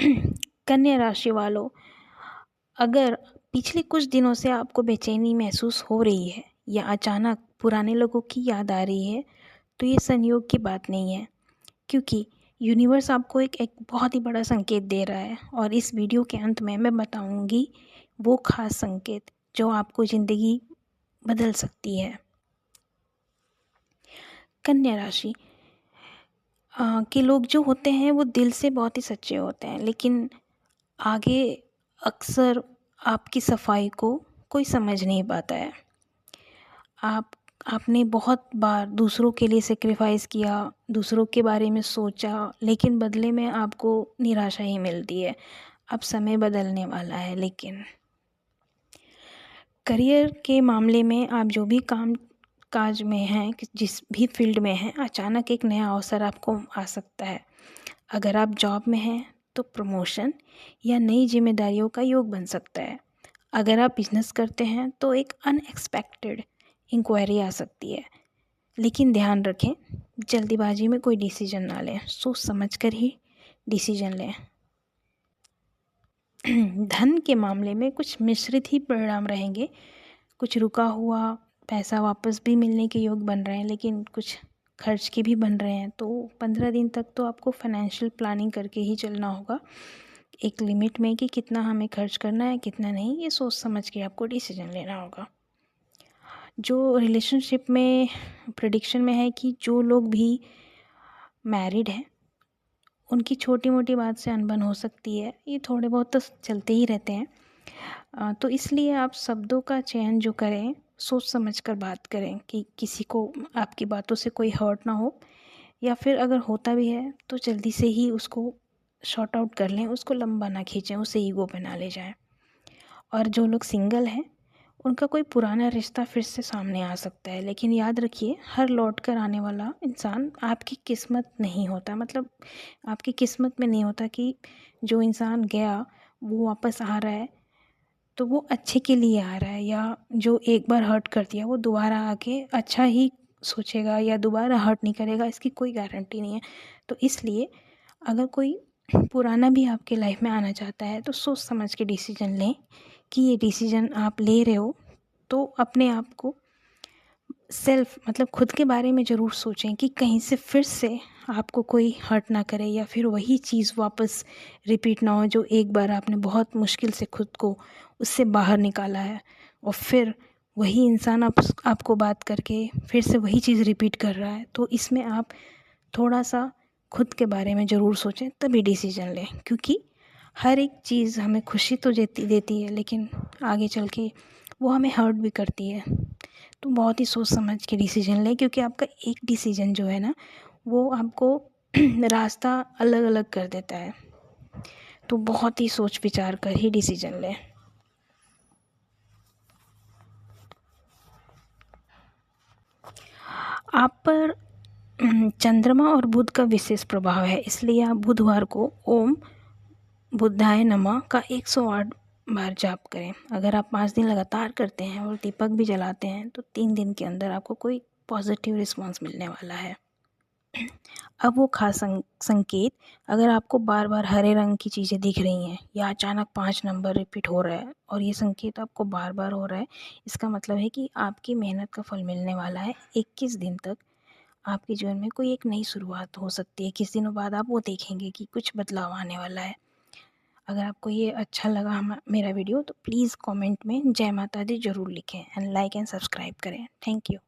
कन्या राशि वालों, अगर पिछले कुछ दिनों से आपको बेचैनी महसूस हो रही है या अचानक पुराने लोगों की याद आ रही है, तो ये संयोग की बात नहीं है, क्योंकि यूनिवर्स आपको एक बहुत ही बड़ा संकेत दे रहा है। और इस वीडियो के अंत में मैं बताऊंगी वो खास संकेत जो आपको ज़िंदगी बदल सकती है। कन्या राशि के लोग जो होते हैं वो दिल से बहुत ही सच्चे होते हैं, लेकिन आगे अक्सर आपकी सफाई को कोई समझ नहीं पाता है। आपने बहुत बार दूसरों के लिए सेक्रीफाइस किया, दूसरों के बारे में सोचा, लेकिन बदले में आपको निराशा ही मिलती है। अब समय बदलने वाला है, लेकिन करियर के मामले में आप जो भी काम काज में हैं, जिस भी फील्ड में हैं, अचानक एक नया अवसर आपको आ सकता है। अगर आप जॉब में हैं तो प्रमोशन या नई जिम्मेदारियों का योग बन सकता है। अगर आप बिजनेस करते हैं तो एक अनएक्सपेक्टेड इंक्वायरी आ सकती है। लेकिन ध्यान रखें, जल्दीबाजी में कोई डिसीजन ना लें, सोच समझ कर ही डिसीजन लें। धन के मामले में कुछ मिश्रित ही परिणाम रहेंगे। कुछ रुका हुआ पैसा वापस भी मिलने के योग बन रहे हैं, लेकिन कुछ खर्च के भी बन रहे हैं। तो 15 दिन तक तो आपको फाइनेंशियल प्लानिंग करके ही चलना होगा, एक लिमिट में कि कितना हमें खर्च करना है, कितना नहीं, ये सोच समझ के आपको डिसीजन लेना होगा। जो रिलेशनशिप में प्रेडिक्शन में है कि जो लोग भी मैरिड हैं उनकी छोटी मोटी बात से अनबन हो सकती है। ये थोड़े बहुत तो चलते ही रहते हैं। तो इसलिए आप शब्दों का चयन जो करें, सोच समझ कर बात करें कि किसी को आपकी बातों से कोई हर्ट ना हो, या फिर अगर होता भी है तो जल्दी से ही उसको शॉर्ट आउट कर लें, उसको लंबा ना खींचें, उसे ईगो पे ना ले जाएं। और जो लोग सिंगल हैं उनका कोई पुराना रिश्ता फिर से सामने आ सकता है, लेकिन याद रखिए, हर लौट कर आने वाला इंसान आपकी किस्मत नहीं होता। मतलब आपकी किस्मत में नहीं होता कि जो इंसान गया वो वापस आ रहा है तो वो अच्छे के लिए आ रहा है, या जो एक बार हर्ट कर दिया वो दोबारा आके अच्छा ही सोचेगा या दोबारा हर्ट नहीं करेगा, इसकी कोई गारंटी नहीं है। तो इसलिए अगर कोई पुराना भी आपके लाइफ में आना चाहता है तो सोच समझ के डिसीजन लें कि ये डिसीजन आप ले रहे हो तो अपने आप को सेल्फ मतलब खुद के बारे में ज़रूर सोचें कि कहीं से फिर से आपको कोई हर्ट ना करे, या फिर वही चीज़ वापस रिपीट ना हो जो एक बार आपने बहुत मुश्किल से खुद को उससे बाहर निकाला है, और फिर वही इंसान आपको बात करके फिर से वही चीज़ रिपीट कर रहा है। तो इसमें आप थोड़ा सा खुद के बारे में ज़रूर सोचें, तभी डिसीजन लें, क्योंकि हर एक चीज़ हमें खुशी तो देती है, लेकिन आगे चल के वो हमें हर्ट भी करती है। तो बहुत ही सोच समझ के डिसीजन लें, क्योंकि आपका एक डिसीजन जो है ना वो आपको रास्ता अलग अलग कर देता है। तो बहुत ही सोच विचार कर ही डिसीजन लें। आप पर चंद्रमा और बुध का विशेष प्रभाव है, इसलिए आप बुधवार को ओम बुद्धाय नमः का 108 बार जाप करें। अगर आप 5 दिन लगातार करते हैं और दीपक भी जलाते हैं तो 3 दिन के अंदर आपको कोई पॉजिटिव रिस्पॉन्स मिलने वाला है। अब वो खास संकेत, अगर आपको बार बार हरे रंग की चीज़ें दिख रही हैं या अचानक 5 नंबर रिपीट हो रहा है और ये संकेत आपको बार बार हो रहा है, इसका मतलब है कि आपकी मेहनत का फल मिलने वाला है। 21 दिन तक आपके जीवन में कोई एक नई शुरुआत हो सकती है। 21 दिनों बाद आप वो देखेंगे कि कुछ बदलाव आने वाला है। अगर आपको ये अच्छा लगा मेरा वीडियो तो प्लीज़ कमेंट में जय माता दी ज़रूर लिखें, एंड लाइक एंड सब्सक्राइब करें। Thank you.